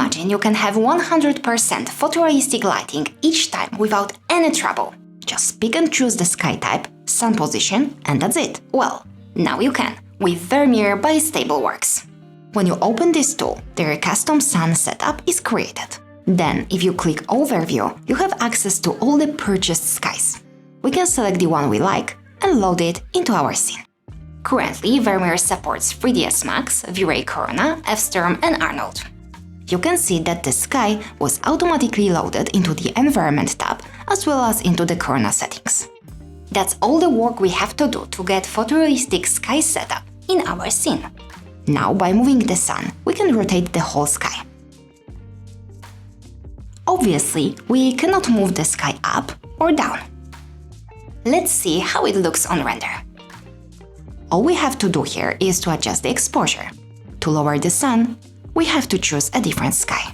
imagine you can have 100% photorealistic lighting each time without any trouble. Just pick and choose the sky type, sun position, and that's it. Well, now you can, with Vermeer by Stableworks. When you open this tool, their custom sun setup is created. Then, if you click Overview, you have access to all the purchased skies. We can select the one we like and load it into our scene. Currently, Vermeer supports 3ds Max, V-Ray Corona, F-Storm, and Arnold. You can see that the sky was automatically loaded into the Environment tab as well as into the Corona settings. That's all the work we have to do to get photorealistic sky setup in our scene. Now, by moving the sun, we can rotate the whole sky. Obviously, we cannot move the sky up or down. Let's see how it looks on render. All we have to do here is to adjust the exposure. To lower the sun, we have to choose a different sky.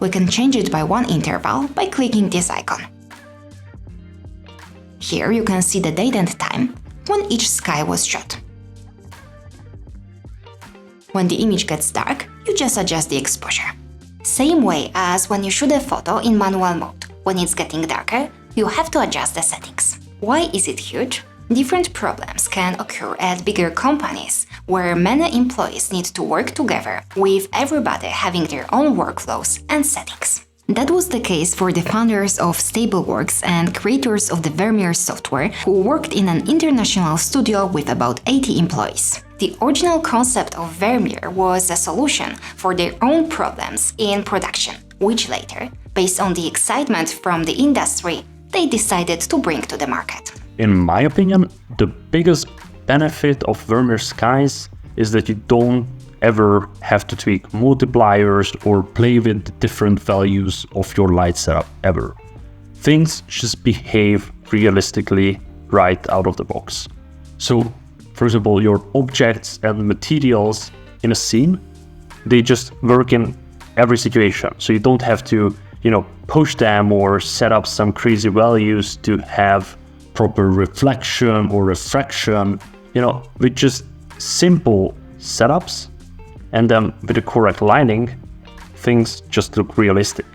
We can change it by one interval by clicking this icon. Here you can see the date and time when each sky was shot. When the image gets dark, you just adjust the exposure. Same way as when you shoot a photo in manual mode. When it's getting darker, you have to adjust the settings. Why is it huge? Different problems can occur at bigger companies, where many employees need to work together, with everybody having their own workflows and settings. That was the case for the founders of Stableworks and creators of the Vermeer software, who worked in an international studio with about 80 employees. The original concept of Vermeer was a solution for their own problems in production, which later, based on the excitement from the industry, they decided to bring to the market. In my opinion, the biggest benefit of Vermeer skies is that you don't ever have to tweak multipliers or play with the different values of your light setup ever. Things just behave realistically right out of the box. So, for example, your objects and materials in a scene, they just work in every situation. So you don't have to, push them or set up some crazy values to have proper reflection or refraction, with just simple setups and then with the correct lighting, things just look realistic.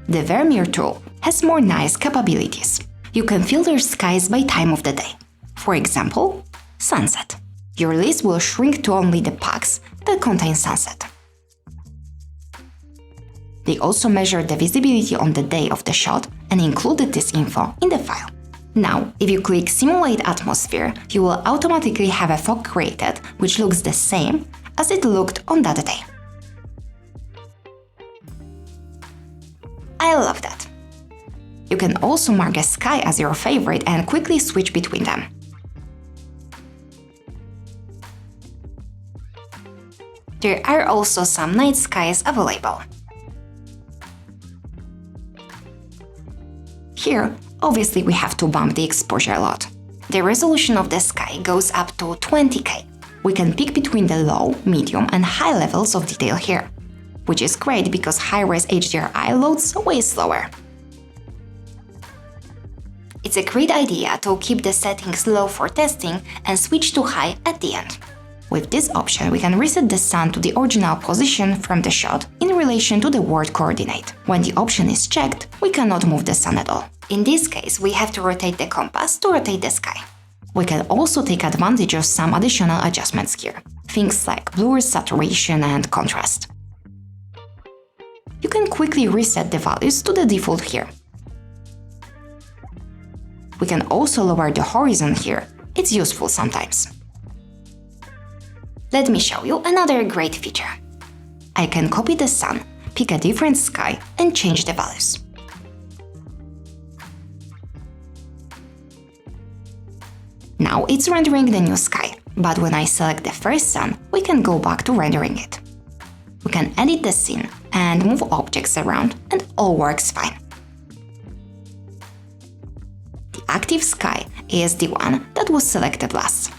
The Vermeer tool has more nice capabilities. You can filter skies by time of the day. For example, sunset. Your list will shrink to only the packs that contain sunset. They also measure the visibility on the day of the shot and included this info in the file. Now, if you click Simulate Atmosphere, you will automatically have a fog created which looks the same as it looked on that day. I love that. You can also mark a sky as your favorite and quickly switch between them. There are also some night skies available. Here, obviously we have to bump the exposure a lot. The resolution of the sky goes up to 20K. We can pick between the low, medium and high levels of detail here, which is great because high-res HDRI loads way slower. It's a great idea to keep the settings low for testing and switch to high at the end. With this option, we can reset the sun to the original position from the shot in relation to the world coordinate. When the option is checked, we cannot move the sun at all. In this case, we have to rotate the compass to rotate the sky. We can also take advantage of some additional adjustments here, things like blur, saturation and contrast. You can quickly reset the values to the default here. We can also lower the horizon here, it's useful sometimes. Let me show you another great feature. I can copy the sun, pick a different sky and change the values. Now it's rendering the new sky, but when I select the first sun, we can go back to rendering it. We can edit the scene and move objects around and all works fine. The active sky is the one that was selected last.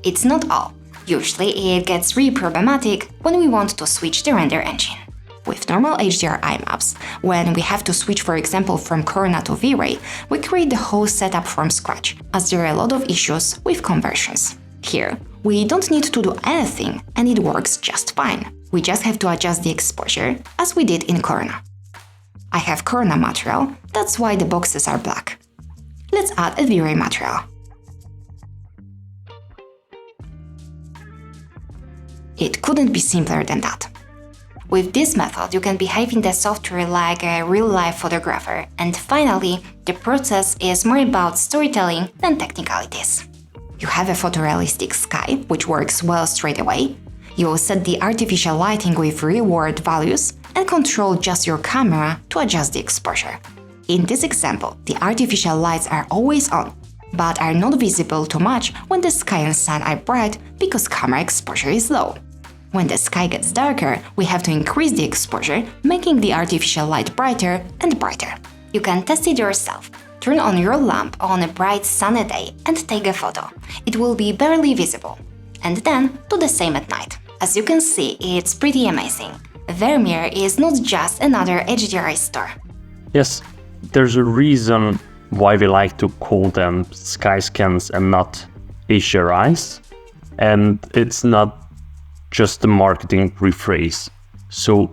It's not all. Usually it gets really problematic when we want to switch the render engine. With normal HDRI maps, when we have to switch for example from Corona to V-Ray, we create the whole setup from scratch, as there are a lot of issues with conversions. Here, We don't need to do anything and it works just fine. We just have to adjust the exposure as we did in Corona. I have Corona material, that's why the boxes are black. Let's add a V-Ray material. It couldn't be simpler than that. With this method, you can behave in the software like a real-life photographer, and finally, the process is more about storytelling than technicalities. You have a photorealistic sky, which works well straight away. You set the artificial lighting with real-world values and control just your camera to adjust the exposure. In this example, the artificial lights are always on, but are not visible too much when the sky and sun are bright because camera exposure is low. When the sky gets darker, we have to increase the exposure, making the artificial light brighter and brighter. You can test it yourself. Turn on your lamp on a bright sunny day and take a photo. It will be barely visible. And then do the same at night. As you can see, it's pretty amazing. Vermeer is not just another HDRI store. Yes, there's a reason why we like to call them sky scans and not HDRIs. And it's not just a marketing rephrase. So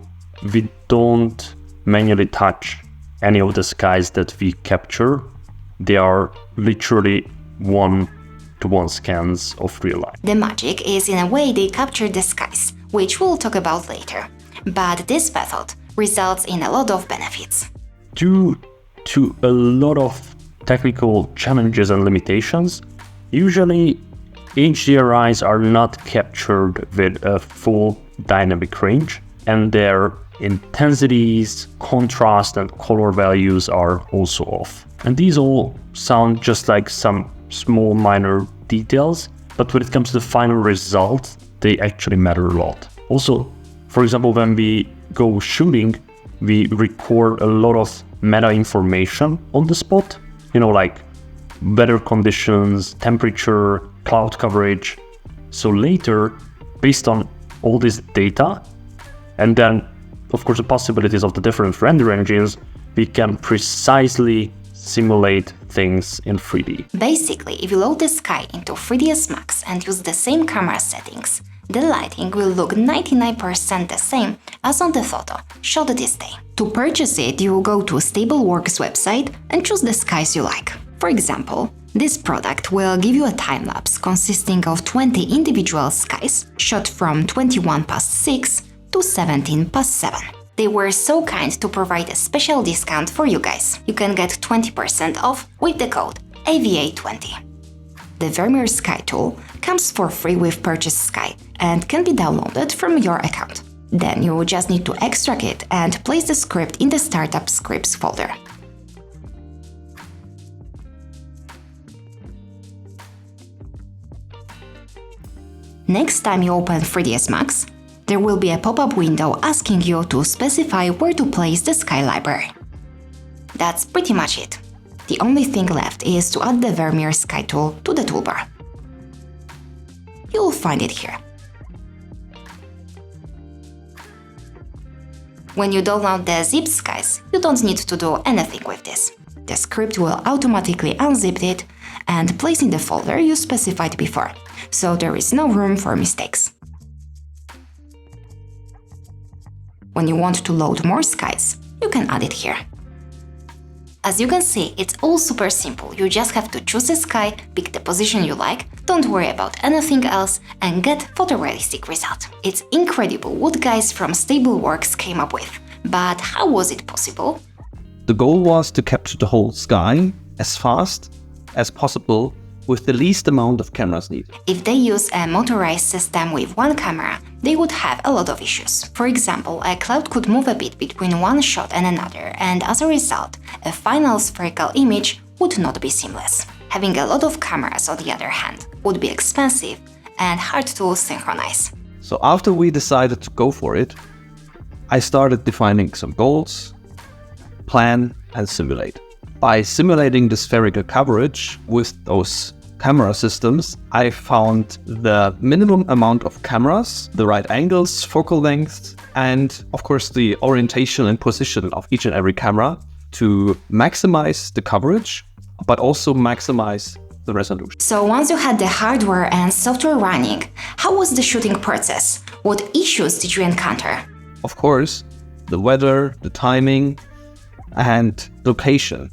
we don't manually touch any of the skies that we capture. They are literally one-to-one scans of real life. The magic is in a way they capture the skies, which we'll talk about later. But this method results in a lot of benefits. Due to a lot of technical challenges and limitations, usually HDRIs are not captured with a full dynamic range, and their intensities, contrast, and color values are also off. And these all sound just like some small minor details, but when it comes to the final result, they actually matter a lot. Also, for example, when we go shooting, we record a lot of meta information on the spot, like weather conditions, temperature, cloud coverage. So later, based on all this data, and then of course the possibilities of the different render engines, we can precisely simulate things in 3D. Basically, if you load the sky into 3ds Max and use the same camera settings, the lighting will look 99% the same as on the photo shot this day. To purchase it, you will go to Stableworks website and choose the skies you like. For example, this product will give you a time-lapse consisting of 20 individual skies shot from 21 past 6 to 17 past 7. They were so kind to provide a special discount for you guys. You can get 20% off with the code AVA20. The Vermeer Sky tool comes for free with Purchase Sky and can be downloaded from your account. Then you just need to extract it and place the script in the Startup Scripts folder. Next time you open 3ds Max, there will be a pop-up window asking you to specify where to place the Sky library. That's pretty much it. The only thing left is to add the Vermeer Sky tool to the toolbar. You'll find it here. When you download the zip skies, you don't need to do anything with this. The script will automatically unzip it and place in the folder you specified before, so there is no room for mistakes. When you want to load more skies, you can add it here. As you can see, it's all super simple. You just have to choose a sky, pick the position you like, don't worry about anything else, and get photorealistic result. It's incredible what guys from Stableworks came up with. But how was it possible? The goal was to capture the whole sky as fast as possible with the least amount of cameras needed. If they use a motorized system with one camera, they would have a lot of issues. For example, a cloud could move a bit between one shot and another, and as a result, a final spherical image would not be seamless. Having a lot of cameras, on the other hand, would be expensive and hard to synchronize. So after we decided to go for it, I started defining some goals, plan and simulate. By simulating the spherical coverage with those camera systems, I found the minimum amount of cameras, the right angles, focal length, and of course the orientation and position of each and every camera to maximize the coverage, but also maximize the resolution. So once you had the hardware and software running, how was the shooting process? What issues did you encounter? Of course, the weather, the timing, and location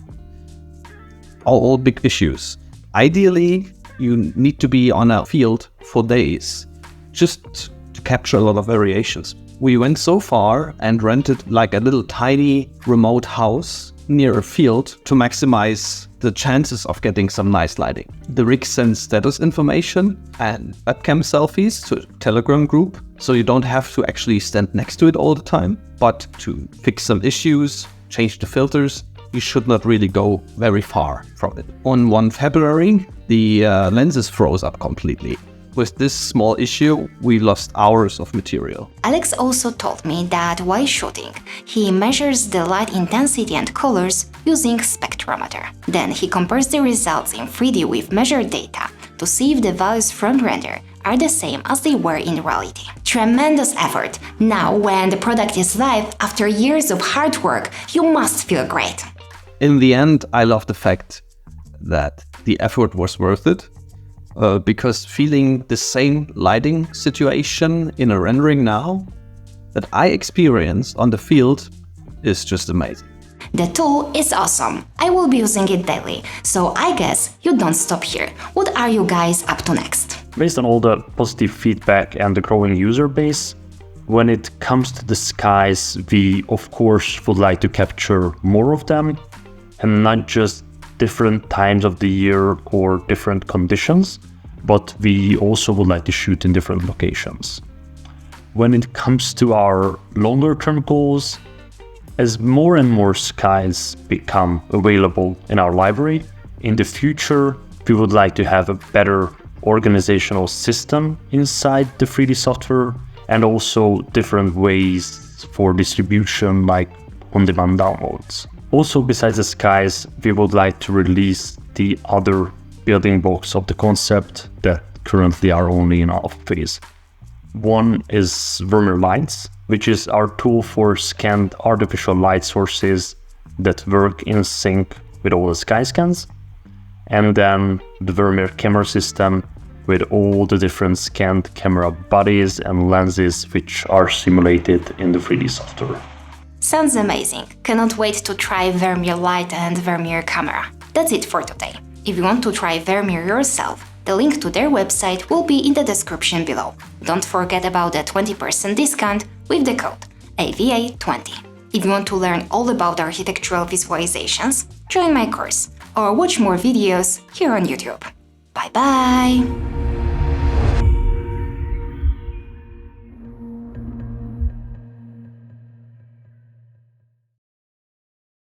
are all big issues. Ideally, you need to be on a field for days just to capture a lot of variations. We went so far and rented like a little tiny remote house near a field to maximize the chances of getting some nice lighting. The rig sends status information and webcam selfies to a Telegram group, so you don't have to actually stand next to it all the time. But to fix some issues, change the filters, you should not really go very far from it. On 1 February, the lenses froze up completely. With this small issue, we lost hours of material. Alex also told me that while shooting, he measures the light intensity and colors using spectrometer. Then he compares the results in 3D with measured data to see if the values from render are the same as they were in reality. Tremendous effort. Now, when the product is live, after years of hard work, you must feel great. In the end, I love the fact that the effort was worth it. Because feeling the same lighting situation in a rendering now that I experienced on the field is just amazing. The tool is awesome. I will be using it daily, so I guess you don't stop here. What are you guys up to next? Based on all the positive feedback and the growing user base, when it comes to the skies, we of course would like to capture more of them, and not just different times of the year or different conditions, but we also would like to shoot in different locations. When it comes to our longer term goals, as more and more skies become available in our library, in the future we would like to have a better organizational system inside the 3D software and also different ways for distribution like on-demand downloads. Also, besides the skies, we would like to release the other building blocks of the concept that currently are only in alpha phase. One is Vermeer Lights, which is our tool for scanned artificial light sources that work in sync with all the sky scans. And then the Vermeer camera system with all the different scanned camera bodies and lenses which are simulated in the 3D software. Sounds amazing. Cannot wait to try Vermeer Light and Vermeer Camera. That's it for today. If you want to try Vermeer yourself, the link to their website will be in the description below. Don't forget about the 20% discount with the code AVA20. If you want to learn all about architectural visualizations, join my course or watch more videos here on YouTube. Bye bye!